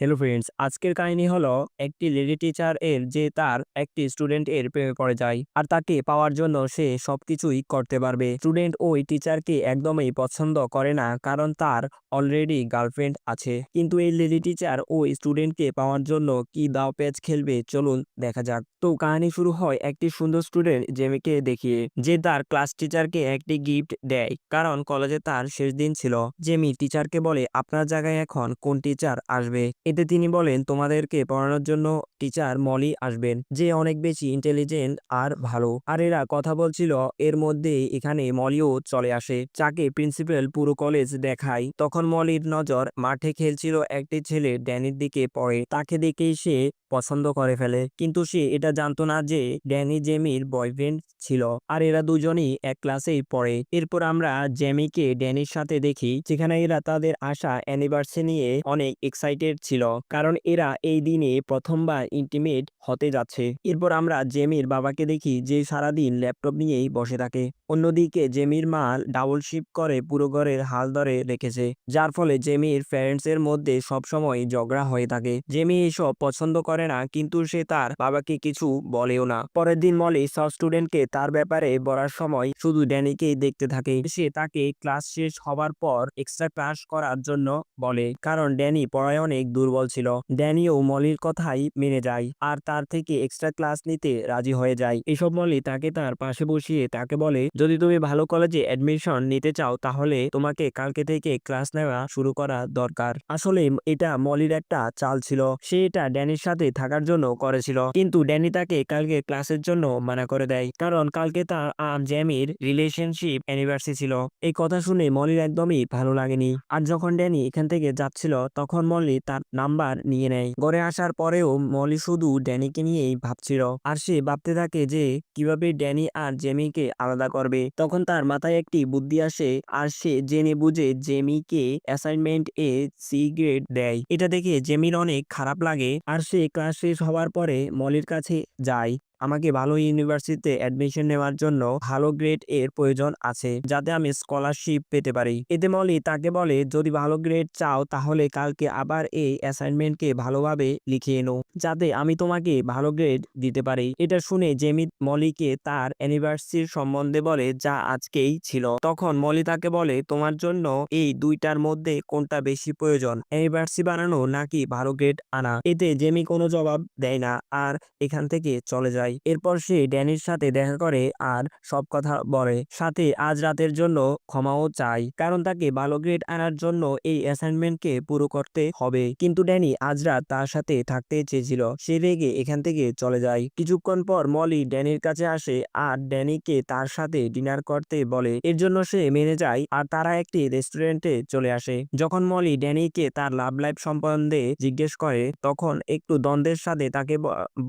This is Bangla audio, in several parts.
হ্যালো ফ্রেন্ডস, আজকের কাহিনী হলো একটি লেডি টিচার এর যে তার একটি স্টুডেন্ট এর প্রেমে পড়ে যায় আর তাকে পাওয়ার জন্য সে সবকিছুই করতে পারবে। স্টুডেন্ট ওই টিচারকে একদমই পছন্দ করে না কারণ তার অলরেডি গার্লফ্রেন্ড আছে। কিন্তু এই লেডি টিচার ওই স্টুডেন্টকে পাওয়ার জন্য কি দাও পেচ খেলবে চলুন দেখা যাক। তো কাহিনী শুরু হয় একটি সুন্দর স্টুডেন্ট জেমিকে দেখিয়ে, যে তার ক্লাস টিচারকে একটি গিফট দেয় কারণ কলেজে তার শেষ দিন ছিল। জেমি টিচারকে বলে আপনার জায়গায় এখন কোন টিচার আসবে। এতে তিনি বলেন তোমাদেরকে পড়ানোর জন্য টিচার মলি আসবেন, যে অনেক বেশি ইন্টেলিজেন্ট আর ভালো। আর এরা কথা বলছিল এর মধ্যে এখানে মলিও চলে আসে, যাকে প্রিন্সিপাল পুরো কলেজ দেখায়। তখন মলির নজর মাঠে খেলছিল একটি ছেলে ড্যানির দিকে পড়ে, তাকে দেখেই সে পছন্দ করে ফেলে। কিন্তু সে এটা জানতো না যে ড্যানি জেমির বয়ফ্রেন্ড ছিল আর এরা দুজনই এক ক্লাসেই পড়ে। এরপর আমরা জেমিকে ড্যানির সাথে দেখি, যেখানে এরা তাদের আসা অ্যানিভার্সারি নিয়ে অনেক এক্সাইটেড ছিল কারণ এরা এই দিনে প্রথমবার ইন্টিমেট হতে যাচ্ছে। এরপর আমরা জেমির বাবাকে দেখি, যে সারাদিন ল্যাপটপ নিয়েই বসে থাকে। অন্যদিকে জেমির মা ডাবল শিফট করে পুরো ঘরের হাল ধরে রেখেছে, যার ফলে জেমির প্যারেন্টস এর মধ্যে সবসময় ঝগড়া হয়ে থাকে। জেমি এসব পছন্দ করে না, কিন্তু সে তার বাবাকে কিছু বলেও না। পরের দিন মলি সব স্টুডেন্টকে তার ব্যাপারে বলার সময় শুধু ড্যানিকেই দেখতে থাকে। সে তাকে ক্লাস শেষ হবার পর এক্সট্রা ক্লাস করার জন্য বলে কারণ ড্যানি পড়ায় অনেক দুর্বল ছিল। ড্যানিও মলির কথাই মেনে যায় আর তার থেকে এক্সট্রা ক্লাস নিতে রাজি হয়ে যায়। এসব মলি তাকে তার পাশে বসিয়ে তাকে বলে, যদি তুমি ভালো কলেজে অ্যাডমিশন নিতে চাও তাহলে তোমাকে কালকে থেকে ক্লাস নেওয়া শুরু করা দরকার। আসলে এটা মলির একটা চাল ছিল, সে এটা ড্যানির সাথে থাকার জন্য করেছিল, কিন্তু ড্যানি তাকে কালকে ক্লাসের জন্য মানা করে দেয় কারণ কালকে তার আর জ্যামির রিলেশনশিপ অ্যানিভার্সারি ছিল। এই কথা শুনে মলির একদমই ভালো লাগেনি। আর যখন ড্যানি এখান থেকে যাচ্ছিল তখন মলি তার নাম্বার নিয়ে নেয়। ঘরে আসার পরেও মলি শুধু ড্যানিকে নিয়েই ভাবছিল আর সে ভাবতে থাকে যে কিভাবে ড্যানি আর জেমিকে আলাদা করবে। তখন তার মাথায় একটি বুদ্ধি আসে আর সে জেনে বুঝে জেমিকে অ্যাসাইনমেন্ট এ সি গ্রেড দেয়। এটা দেখে জেমির অনেক খারাপ লাগে আর সে ক্লাস শেষ হওয়ার পরে মলির কাছে যায়, আমাকে ভালো ইউনিভার্সিটিতে অ্যাডমিশন নেওয়ার জন্য ভালো গ্রেড এর প্রয়োজন আছে, যাতে আমি স্কলারশিপ পেতে পারি। এতে মলি তাকে বলে, যদি ভালো গ্রেড চাও তাহলে কালকে আবার এই অ্যাসাইনমেন্টকে ভালোভাবে লিখে এনো, যাতে আমি তোমাকে ভালো গ্রেড দিতে পারি। এটা শুনে জেমি মলিকে তার অ্যানিভার্সারির সম্বন্ধে বলে, যা আজকেই ছিল। তখন মলি তাকে বলে, তোমার জন্য এই দুইটার মধ্যে কোনটা বেশি প্রয়োজন, অ্যানিভার্সারি বানানো নাকি ভালো গ্রেড আনা? এতে জেমি কোনো জবাব দেয় না আর এখান থেকে চলে যায়। এরপর সে ড্যানির সাথে দেখা করে আর সব কথা বলে, সাথে আজ রাতের জন্য ক্ষমাও চায় কারণ তাকে ভালো গ্রেড আনার জন্য এই অ্যাসাইনমেন্টকে পুরো করতে হবে। কিন্তু ড্যানি আজ রাত তার সাথে থাকতে চেয়েছিল, সে রেগে এখান থেকে চলে যায়। কিছুক্ষণ পর মলি ড্যানির কাছে আসে আর ড্যানিকে তার সাথে ডিনার করতে বলে, এর জন্য সে মেনে যায় আর তারা একটি রেস্টুরেন্টে চলে আসে। যখন মলি ড্যানিকে তার লাভ লাইফ সম্বন্ধে জিজ্ঞেস করে তখন একটু দ্বন্দ্বের সাথে তাকে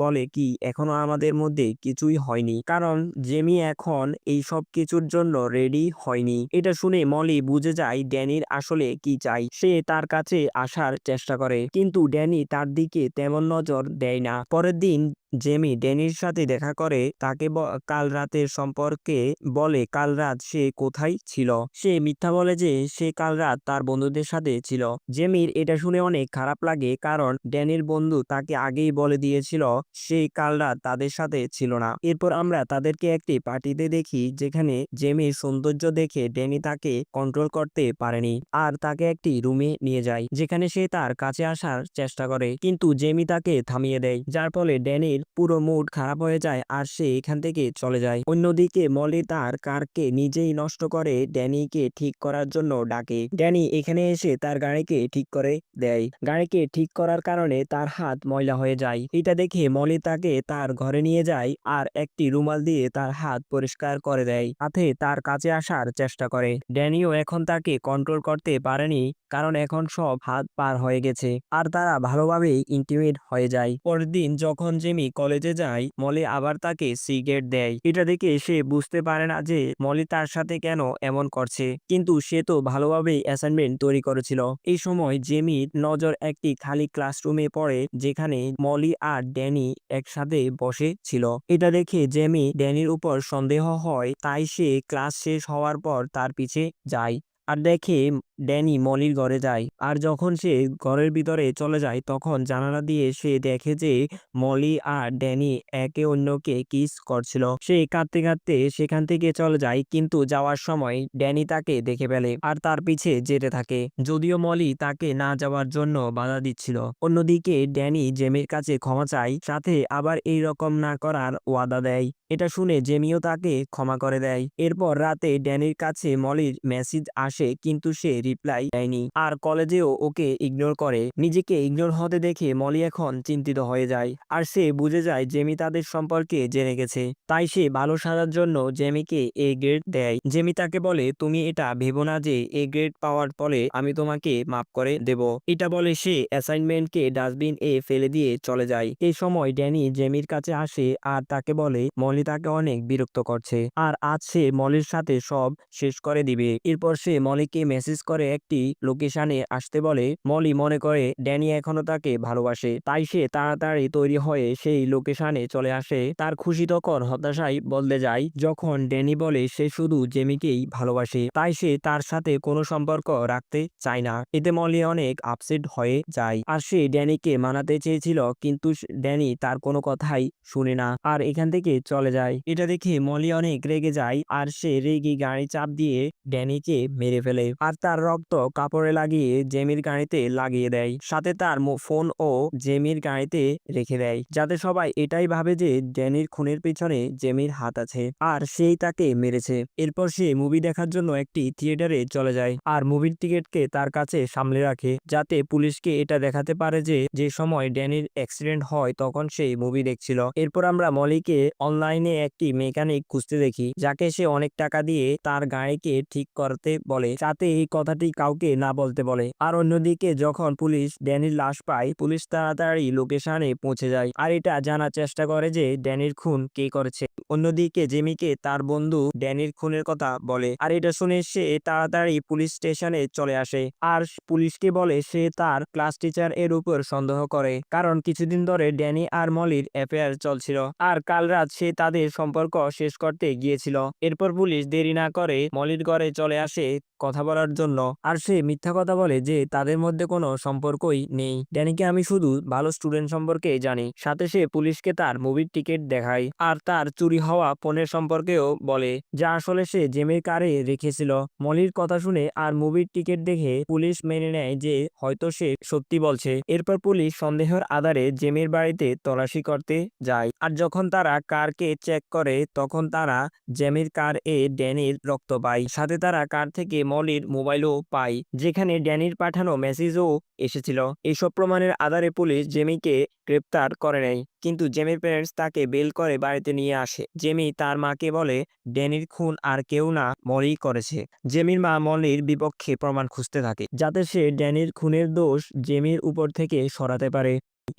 বলে কি এখনো আমাদের মধ্যে কিছুই হয়নি, কারণ জেমি এখন এই সব কিছুর জন্য রেডি হয়নি। এটা শুনে মলি বুঝে যায় ড্যানির আসলে কি চাই। সে তার কাছে আসার চেষ্টা করে, কিন্তু ড্যানি তার দিকে তেমন নজর দেয় না। পরের দিন জেমি ড্যানির সাথে দেখা করে, তাকে কাল রাতের সম্পর্কে বলে কাল রাত সে কোথায় ছিল। সে মিথ্যা বলে যে সে কাল রাত তার বন্ধুদের সাথে ছিল। জেমির এটা শুনে অনেক খারাপ লাগে কারণ ড্যানির বন্ধু তাকে আগেই বলে দিয়েছিল সে কাল রাত তাদের সাথে ছিল না। এরপর আমরা তাদেরকে একটি পার্টিতে দেখি, যেখানে জেমির সৌন্দর্য দেখে ড্যানি তাকে কন্ট্রোল করতে পারেনি আর তাকে একটি রুমে নিয়ে যায়, যেখানে সে তার কাছে আসার চেষ্টা করে, কিন্তু জেমি তাকে থামিয়ে দেয়, যার ফলে ড্যানির পুরো মুড খারাপ হয়ে যায় আর সে এখান থেকে চলে যায়। অন্যদিকে মলি তার কারকে নিজেই নষ্ট করে ড্যানিকে ঠিক করার জন্য ডাকে। ড্যানি এখানে এসে তার গাড়িকে ঠিক করে দেয়। গাড়িকে ঠিক করার কারণে তার হাত ময়লা হয়ে যায়। এটা দেখে মলি তাকে তার ঘরে নিয়ে যায় আর একটি রুমাল দিয়ে তার হাত পরিষ্কার করে দেয়, সাথে তার কাছে আসার চেষ্টা করে। ড্যানিও এখন তাকে কন্ট্রোল করতে পারেনি কারণ এখন সব হাত পার হয়ে গেছে আর তারা ভালোভাবেই ইন্টিমেট হয়ে যায়। পরের দিন যখন জেমি কলেজে যায় মলি আবার তাকে সিগারেট দেয়। এটা দেখে সে বুঝতে পারে না যে মলি তার সাথে কেন এমন করছে, কিন্তু সে তো ভালোভাবেই অ্যাসাইনমেন্ট তৈরি করেছিল। এই সময় জেমির নজর একটি খালি ক্লাসরুমে পড়ে, যেখানে মলি আর ড্যানি একসাথে বসে ছিল। এটা দেখে জেমি ড্যানির উপর সন্দেহ হয়, তাই সে ক্লাস শেষ হওয়ার পর তার পিছে যায় আর দেখে ড্যানি মলির ঘরে যায়। আর যখন সে ঘরের ভিতরে চলে যায় তখন জানালা দিয়ে সে দেখে যে মলি আর ড্যানি একে অন্যকে কিস করছিল। সে কাঁদতে কাঁদতে সেখান থেকে চলে যায়, কিন্তু যাওয়ার সময় ড্যানি তাকে দেখে ফেলে আর তার পিছে যেতে থাকে, যদিও মলি তাকে না যাওয়ার জন্য বাধা দিচ্ছিল। অন্যদিকে ড্যানি জেমির কাছে ক্ষমা চায়, সাথে আবার এই রকম না করার ওয়াদা দেয়। এটা শুনে জেমিও তাকে ক্ষমা করে দেয়। এরপর রাতে ড্যানির কাছে মলির মেসেজ আসে, কিন্তু সে রিপ্লাই দেয়নি আর কলেজেও ওকে ইগনোর করে। নিজেকে ইগনোর হতে দেখে মলি এখন চিন্তিত হয়ে যায় আর সে বুঝে যায় জেমি তাদের সম্পর্কে জেনে গেছে। তাই সে ভালো সাজার জন্য জেমিকে এ গ্রেড দেয়। জেমি তাকে বলে, তুমি এটা ভেবো না যে এ গ্রেড পাওয়ার ফলে আমি তোমাকে মাফ করে দেব। এটা বলে সে অ্যাসাইনমেন্টকে ডাস্টবিন এ ফেলে দিয়ে চলে যায়। এই সময় ড্যানি জেমির কাছে আসে আর তাকে বলে মলি তাকে অনেক বিরক্ত করছে আর আজ সে মলির সাথে সব শেষ করে দিবে। এরপর সে মলিকে মেসেজ করে একটি লোকেশনে আসতে বলে। মলি মনে করে ড্যানি এখনো তাকে ভালোবাসে, তাই সে তাড়াতাড়ি তৈরি হয়ে সেই লোকেশনে চলে আসে। তার খুশি তখন হতাশায় বদলে যায় যখন ড্যানি বলে সে শুধু জেমিকেই ভালোবাসে, তাই সে তার সাথে কোনো সম্পর্ক রাখতে চায় না। এতে মলি অনেক আপসেট হয়ে যায় আর সে ড্যানিকে মানাতে চেয়েছিল, কিন্তু ড্যানি তার কোনো কথাই শুনে না আর এখান থেকে চলে যায়। এটা দেখে মলি অনেক রেগে যায় আর সে রেগে গাড়ি চাপ দিয়ে ড্যানিকে মেরে ফেলে আর তার রক্ত কাপড়ে লাগিয়ে জেমির গাড়িতে লাগিয়ে দেয়, সাথে তার ফোন ও জেমির গাড়িতে রেখে দেয়, যাতে সবাই এটাই ভাবে যে ড্যানির খুনের পিছনে জেমির হাত আছে আর সেই তাকে মেরেছে। এরপর সে মুভি দেখার জন্য একটি থিয়েটারে চলে যায় আর মুভির টিকিটকে তার কাছে সামলে রাখে, যাতে পুলিশকে এটা দেখাতে পারে যে যে সময় ড্যানির অ্যাক্সিডেন্ট হয় তখন সে মুভি দেখছিল। এরপর আমরা মলিকে অনলাইনে একটি মেকানিক খুঁজতে দেখি, যাকে সে অনেক টাকা দিয়ে তার গাড়িকে ঠিক করতে বলে, যাতে এই কথাটি কাউকে না বলতে বলে। আর অন্যদিকে যখন পুলিশ ড্যানির লাশ পায়, পুলিশ তাড়াতাড়ি লোকেশনে পৌঁছে যায় আর এটা জানার চেষ্টা করে যে ড্যানির খুন কে করেছে। অন্যদিকে জেমিকে তার বন্ধু ড্যানির খুনের কথা বলে আর এটা শুনে সে তাড়াতাড়ি পুলিশ স্টেশনে চলে আসে আর পুলিশকে বলে সে তার ক্লাস টিচার এর উপর সন্দেহ করে, কারণ কিছুদিন ধরে ড্যানি আর মলির অ্যাফেয়ার চলছিল আর কাল রাত সে তাদের সম্পর্ক শেষ করতে গিয়েছিল। এরপর পুলিশ দেরি না করে মলির ঘরে চলে আসে কথা বলার জন্য আর সে মিথ্যা কথা বলে যে তাদের মধ্যে কোনো সম্পর্কই নেই। ড্যানিকে আমি শুধু ভালো স্টুডেন্ট সম্পর্কে জানি। সাথে সে পুলিশকে তার মুভির টিকিট দেখায় আর তার চুরি হওয়া ফোনের সম্পর্কেও বলে, যা আসলে সে জেমির কারে রেখেছিল। মলির কথা শুনে আর মুভির টিকিট দেখে পুলিশ মেনে নেয় যে হয়তো সে সত্যি বলছে। এরপর পুলিশ সন্দেহের আধারে জেমির বাড়িতে তল্লাশি করতে যায় আর যখন তারা কারকে চেক করে তখন তারা জেমির কার এ ড্যানির রক্ত পায়, সাথে তারা কার থেকে মলির মোবাইলও পায়, যেখানে ড্যানির পাঠানো মেসেজও এসেছিল। এইসব প্রমাণের আধারে পুলিশ জেমিকে গ্রেপ্তার করে নেয়, কিন্তু জেমির প্যারেন্টস তাকে বেল করে বাড়িতে নিয়ে আসে। জেমি তার মাকে বলে ড্যানির খুন আর কেউ না, মলি করেছে। জেমির মা মলির বিপক্ষে প্রমাণ খুঁজতে থাকে, যাতে সে ড্যানির খুনের দোষ জেমির উপর থেকে সরাতে পারে।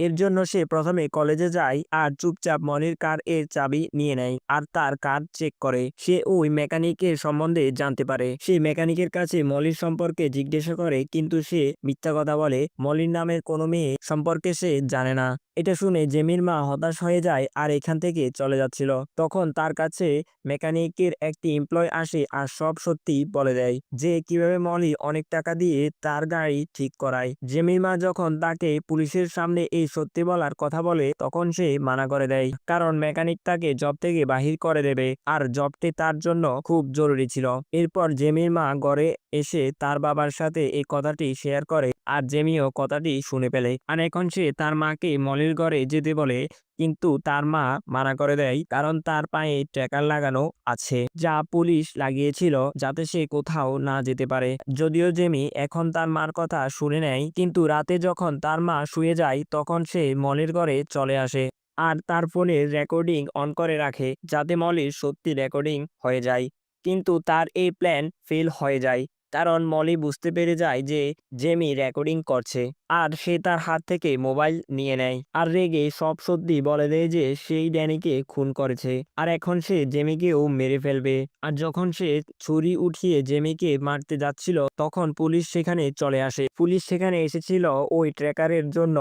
এর জন্য সে প্রথমে কলেজে যায় আর চুপচাপ মনির কার এর চাবি নিয়ে নেয় আর তার কার চেক করে। সে ওই মেকানিকের সম্বন্ধে জানতে পারে। সে মেকানিকের কাছে মলির সম্পর্কে জিজ্ঞাসা করে, কিন্তু সে মিথ্যা কথা বলে। মলির নামের কোনো মেয়ে সম্পর্কে সে জানে না। এটা শুনে জেমির মা হতাশ হয়ে যায় আর এখান থেকে চলে যাচ্ছিল। তখন তার কাছে মেকানিকের একটি এমপ্লয় আসে আর সব সত্যি বলে দেয় যে কিভাবে মলি অনেক টাকা দিয়ে তার গাড়ি ঠিক করায়। জেমির মা যখন তাকে পুলিশের সামনে এই সত্যি বলার কথা বলে তখন সে মানা করে দেয়, কারণ মেকানিক তাকে জব থেকে বাহির করে দেবে আর জবটি তার জন্য খুব জরুরি ছিল। এরপর জেমির মা ঘরে এসে তার বাবার সাথে এই কথাটি শেয়ার করে আর জেমিও কথাটি শুনে ফেলে। আর এখন সে তার মাকে মলির ঘরে যেতে বলে, কিন্তু তার মা মানা করে দেয়, কারণ তার পায়ে ট্র্যাকার লাগানো আছে, যা পুলিশ লাগিয়েছিল যাতে সে কোথাও না যেতে পারে। যদিও জেমি এখন তার মার কথা শুনে নেয়, কিন্তু রাতে যখন তার মা শুয়ে যায় তখন সে মলির ঘরে চলে আসে আর তার ফোনের রেকর্ডিং অন করে রাখে, যাতে মলির সত্যি রেকর্ডিং হয়ে যায়। কিন্তু তার এই প্ল্যান ফেল হয়ে যায়, কারণ মলি বুঝতে পেরে যায় যে জেমি রেকর্ডিং করছে আর সে তার হাত থেকে মোবাইল নিয়ে নেয় আর রেগে সব সত্যি বলে দেয় যে সেই ড্যানিকে খুন করেছে আর এখন সে জেমিকেও মেরে ফেলবে। আর যখন সে ছুরি উঠিয়ে জেমিকে মারতে যাচ্ছিল তখন পুলিশ সেখানে চলে আসে। পুলিশ সেখানে এসেছিল ওই ট্র্যাকারের জন্য।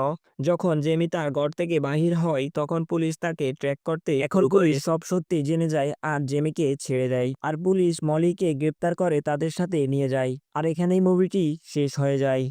যখন জেমি তার ঘর থেকে বাহির হয় তখন পুলিশ তাকে ট্র্যাক করতে এখন করে সব সত্যি জেনে যায় আর জেমিকে ছেড়ে দেয় আর পুলিশ মলিকে গ্রেপ্তার করে তাদের সাথে নিয়ে যায়। যায়। আর এখানেই মুভিটি শেষ হয়ে যায়।